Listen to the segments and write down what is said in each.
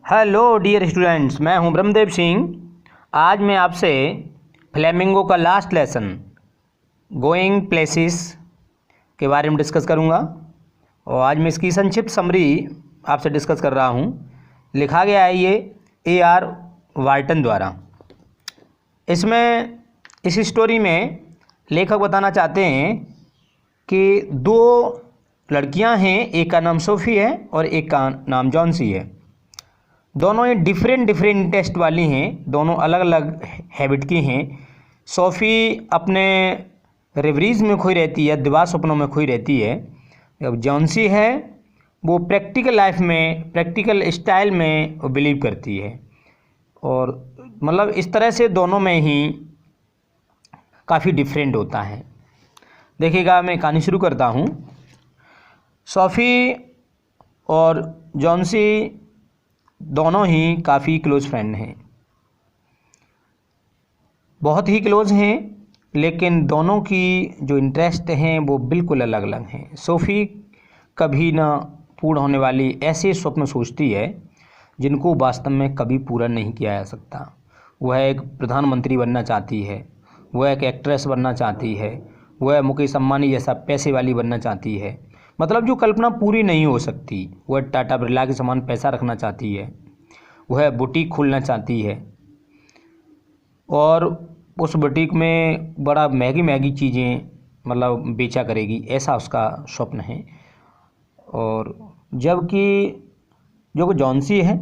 Hello dear students, मैं हूं ब्रह्मदेव सिंह। आज मैं आपसे फ्लेमिंगो का लास्ट लेसन गोइंग प्लेसेस के बारे में डिस्कस करूंगा और आज मैं इसकी संक्षिप्त समरी आपसे डिस्कस कर रहा हूं। लिखा गया है ये A.R. वार्टन द्वारा। इसमें इस स्टोरी में लेखक बताना चाहते हैं कि दो लड़कियां हैं, एक का नाम सोफ़ी है और एक का नाम जॉन्सी है। दोनों ये डिफरेंट इंटरेस्ट वाली हैं, दोनों अलग अलग हैबिट की हैं। सोफ़ी अपने रेवरीज में खोई रहती है, दिवा सपनों में खोई रहती है। अब जॉन्सी है वो प्रैक्टिकल लाइफ में, प्रैक्टिकल स्टाइल में वो बिलीव करती है। और मतलब इस तरह से दोनों में ही काफ़ी डिफरेंट होता है। देखिएगा, मैं कहानी शुरू करता हूँ। सोफ़ी और जॉन्सी दोनों ही काफ़ी क्लोज़ फ्रेंड हैं, बहुत ही क्लोज़ हैं, लेकिन दोनों की जो इंटरेस्ट हैं वो बिल्कुल अलग अलग हैं। सोफ़ी कभी ना पूर्ण होने वाली ऐसे स्वप्न सोचती है जिनको वास्तव में कभी पूरा नहीं किया जा सकता। वह एक प्रधानमंत्री बनना चाहती है, वह एक एक्ट्रेस बनना चाहती है, वह मुकेश अम्बानी जैसा पैसे वाली बनना चाहती है। मतलब जो कल्पना पूरी नहीं हो सकती। वह टाटा बिरला के समान पैसा रखना चाहती है, वह बुटीक खोलना चाहती है और उस बुटीक में बड़ा महंगी चीज़ें मतलब बेचा करेगी, ऐसा उसका स्वप्न है। और जबकि जो जॉन्सी है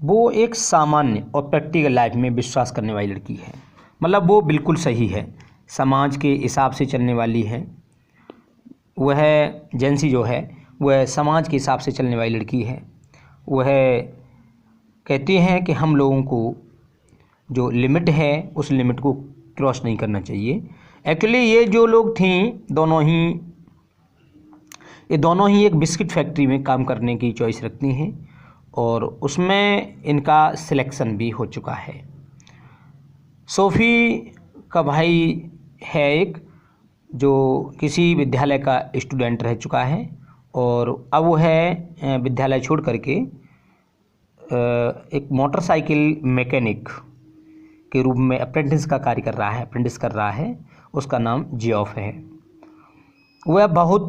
वो एक सामान्य और प्रैक्टिकल लाइफ में विश्वास करने वाली लड़की है। मतलब वो बिल्कुल सही है, समाज के हिसाब से चलने वाली है। वह जॉन्सी जो है वह समाज के हिसाब से चलने वाली लड़की है। वह कहती हैं कि हम लोगों को जो लिमिट है उस लिमिट को क्रॉस नहीं करना चाहिए। एक्चुअली ये जो लोग थीं दोनों ही एक बिस्किट फैक्ट्री में काम करने की चॉइस रखती हैं और उसमें इनका सिलेक्शन भी हो चुका है। सोफ़ी का भाई है एक जो किसी विद्यालय का स्टूडेंट रह चुका है और अब वो है विद्यालय छोड़ करके एक मोटरसाइकिल मैकेनिक के रूप में अप्रेंटिस कर रहा है। उसका नाम जियोफ है। वह बहुत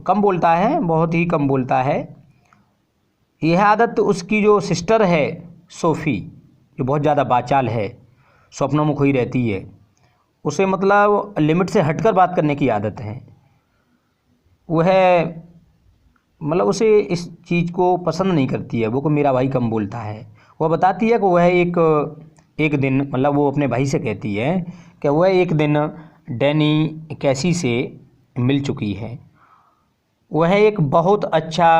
कम बोलता है, बहुत ही कम बोलता है। यह आदत उसकी जो सिस्टर है सोफ़ी, जो बहुत ज़्यादा बाचाल है, स्वप्नों में खोई रहती है, उसे मतलब लिमिट से हटकर बात करने की आदत है। वह मतलब उसे इस चीज़ को पसंद नहीं करती है। वो को मेरा भाई कम बोलता है। वह बताती है कि वह एक दिन मतलब वो अपने भाई से कहती है कि वह एक दिन डैनी कैसी से मिल चुकी है। वह एक बहुत अच्छा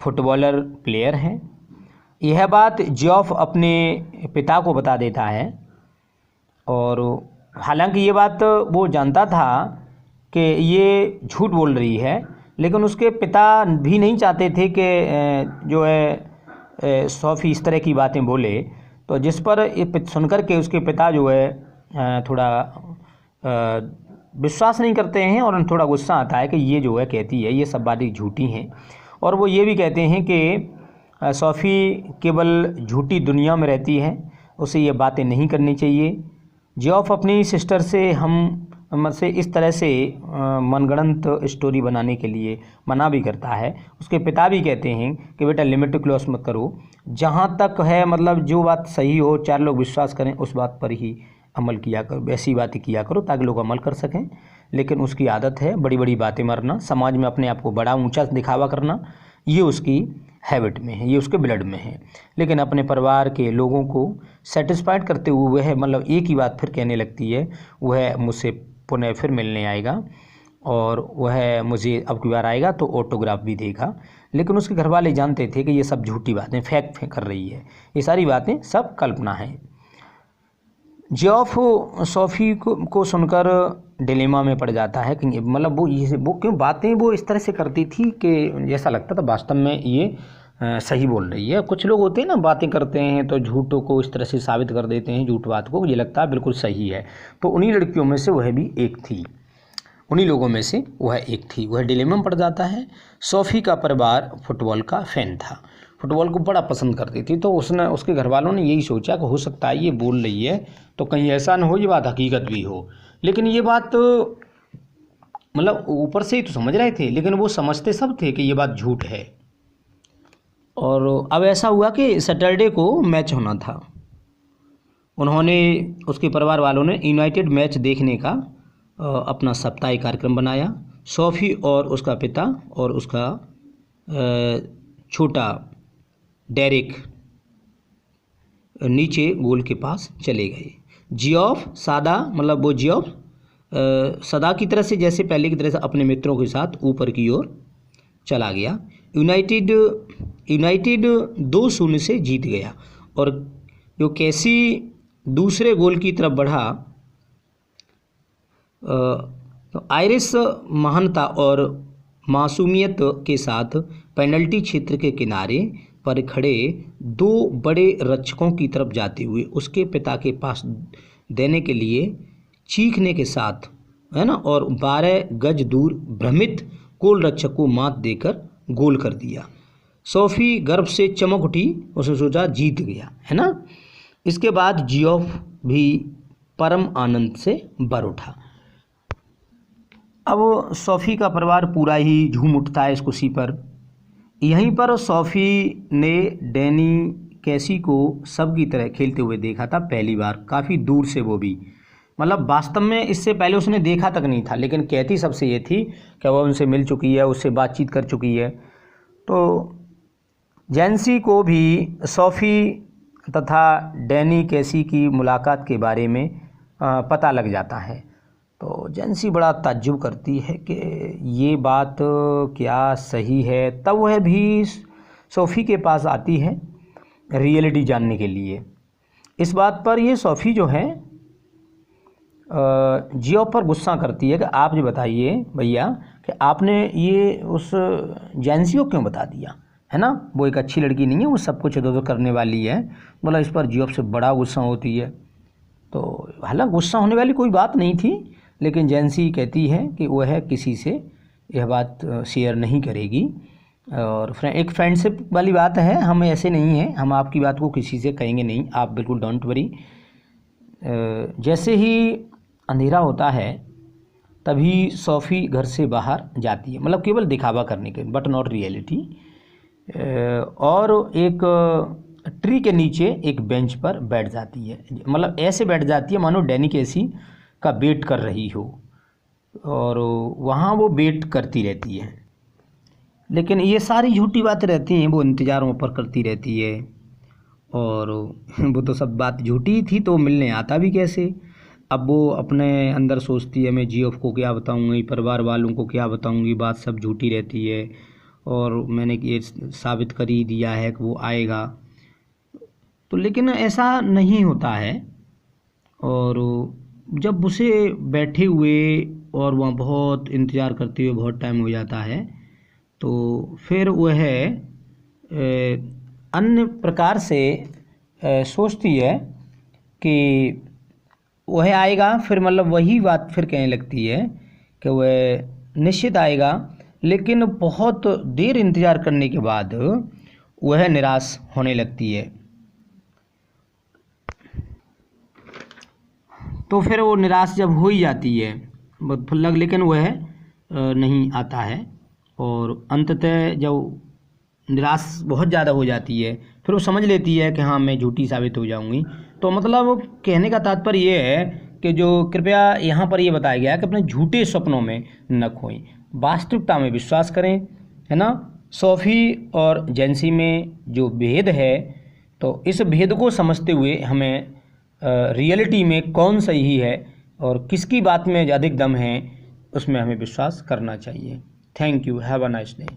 फुटबॉलर प्लेयर है। यह बात जियोफ अपने पिता को बता देता है और हालांकि ये बात वो जानता था कि ये झूठ बोल रही है, लेकिन उसके पिता भी नहीं चाहते थे कि जो है सोफ़ी इस तरह की बातें बोले। तो जिस पर सुनकर के उसके पिता जो है थोड़ा विश्वास नहीं करते हैं और थोड़ा गुस्सा आता है कि ये जो है कहती है ये सब बातें झूठी हैं। और वो ये भी कहते हैं कि सोफ़ी केवल झूठी दुनिया में रहती है, उसे ये बातें नहीं करनी चाहिए। जियोफ अपनी सिस्टर से हमसे इस तरह से मनगढ़ंत स्टोरी बनाने के लिए मना भी करता है। उसके पिता भी कहते हैं कि बेटा लिमिट क्रॉस मत करो, जहाँ तक है मतलब जो बात सही हो, चार लोग विश्वास करें उस बात पर ही अमल किया करो, वैसी बातें किया करो ताकि लोग अमल कर सकें। लेकिन उसकी आदत है बड़ी बड़ी बातें मारना, समाज में अपने आप को बड़ा ऊंचा दिखावा करना, ये उसकी हैबिट में है, ये उसके ब्लड में है। लेकिन अपने परिवार के लोगों को सेटिस्फाइड करते हुए वह मतलब एक ही बात फिर कहने लगती है, वह मुझसे पुनः फिर मिलने आएगा और वह मुझे अब की बार आएगा तो ऑटोग्राफ भी देगा। लेकिन उसके घर वाले जानते थे कि ये सब झूठी बातें फेक कर रही है, ये सारी बातें सब कल्पना है। जियोफ सोफ़ी को सुनकर डिलेमा में पड़ जाता है कि मतलब वो क्यों बातें वो इस तरह से करती थी कि जैसा लगता था वास्तव में ये सही बोल रही है। कुछ लोग होते हैं ना, बातें करते हैं तो झूठों को इस तरह से साबित कर देते हैं, झूठ बात को, ये लगता है बिल्कुल सही है। तो उन्हीं लड़कियों में से वह भी एक थी, उन्हीं लोगों में से वह एक थी। वह डिलेमा में पड़ जाता है। सोफ़ी का परिवार फुटबॉल का फ़ैन था। फुटबॉल को बड़ा पसंद करती थी। तो उसके घर वालों ने यही सोचा कि हो सकता है ये बोल रही है तो कहीं ऐसा ना हो ये बात हकीकत भी हो। लेकिन ये बात मतलब ऊपर से ही तो समझ रहे थे, लेकिन वो समझते सब थे कि ये बात झूठ है। और अब ऐसा हुआ कि सैटरडे को मैच होना था। उन्होंने, उसके परिवार वालों ने यूनाइटेड मैच देखने का अपना साप्ताहिक कार्यक्रम बनाया। सोफ़ी और उसका पिता और उसका छोटा डेरिक नीचे गोल के पास चले गए। जियोफ सादा, मतलब वो जियोफ सदा की तरह से, जैसे पहले की तरह से अपने मित्रों के साथ ऊपर की ओर चला गया। यूनाइटेड 2-0 से जीत गया। और जो कैसी दूसरे गोल की तरफ बढ़ा तो आयरिश महानता और मासूमियत के साथ पेनल्टी क्षेत्र के किनारे पर खड़े 2 बड़े रक्षकों की तरफ जाते हुए उसके पिता के पास देने के लिए चीखने के साथ, है ना, और 12 गज दूर भ्रमित गोल रक्षक को मात देकर गोल कर दिया। सोफ़ी गर्व से चमक उठी, उसने सोचा जीत गया, है ना। इसके बाद जियोफ भी परम आनंद से भर उठा। अब सोफ़ी का परिवार पूरा ही झूम उठता है इस खुशी पर। यहीं पर सोफ़ी ने डैनी कैसी को सब की तरह खेलते हुए देखा था पहली बार, काफ़ी दूर से, वो भी मतलब वास्तव में इससे पहले उसने देखा तक नहीं था, लेकिन कहती सबसे ये थी कि वह उनसे मिल चुकी है, उससे बातचीत कर चुकी है। तो जैंसी को भी सोफ़ी तथा डैनी कैसी की मुलाकात के बारे में पता लग जाता है। तो जैंसी बड़ा ताज्जुब करती है कि ये बात क्या सही है। तब वह भी सोफ़ी के पास आती है रियलिटी जानने के लिए। इस बात पर ये सोफ़ी जो है जियो पर गुस्सा करती है कि आप ये बताइए भैया कि आपने ये उस जैंसी को क्यों बता दिया, है ना, वो एक अच्छी लड़की नहीं है, वो सब कुछ इधर उधर करने वाली है। मतलब इस पर जियो से बड़ा गुस्सा होती है। तो हालांकि गुस्सा होने वाली कोई बात नहीं थी, लेकिन जैंसी कहती है कि वह किसी से यह बात शेयर नहीं करेगी। और एक फ्रेंडशिप वाली बात है, हम ऐसे नहीं हैं, हम आपकी बात को किसी से कहेंगे नहीं, आप बिल्कुल डोंट वरी। जैसे ही अंधेरा होता है तभी सोफ़ी घर से बाहर जाती है, मतलब केवल दिखावा करने के, बट नॉट रियलिटी। और एक ट्री के नीचे एक बेंच पर बैठ जाती है, मतलब ऐसे बैठ जाती है मानो डैनी कैसी का वेट कर रही हो, और वहाँ वो वेट करती रहती है। लेकिन ये सारी झूठी बातें रहती हैं, वो इंतज़ार वहाँ पर करती रहती है। और वो तो सब बात झूठी थी, तो मिलने आता भी कैसे। अब वो अपने अंदर सोचती है मैं जियोफ को क्या बताऊँगी, परिवार वालों को क्या बताऊँगी, बात सब झूठी रहती है और मैंने ये साबित कर ही दिया है कि वो आएगा। तो लेकिन ऐसा नहीं होता है। और जब उसे बैठे हुए और वहाँ बहुत इंतज़ार करते हुए बहुत टाइम हो जाता है, तो फिर वह अन्य प्रकार से सोचती है कि वह आएगा। फिर मतलब वही बात फिर कहने लगती है कि वह निश्चित आएगा, लेकिन बहुत देर इंतज़ार करने के बाद वह निराश होने लगती है। तो फिर वो निराश जब हो ही जाती है लेकिन वह नहीं आता है। और अंततः जब निराश बहुत ज़्यादा हो जाती है फिर वो समझ लेती है कि हाँ मैं झूठी साबित हो जाऊंगी। तो मतलब कहने का तात्पर्य ये है कि जो कृपया यहाँ पर ये बताया गया है कि अपने झूठे सपनों में न खोएं, वास्तविकता में विश्वास करें, है ना। सोफ़ी और जैंसी में जो भेद है, तो इस भेद को समझते हुए हमें रियलिटी में कौन सही है और किसकी बात में अधिक दम है उसमें हमें विश्वास करना चाहिए। Thank you, have a nice day.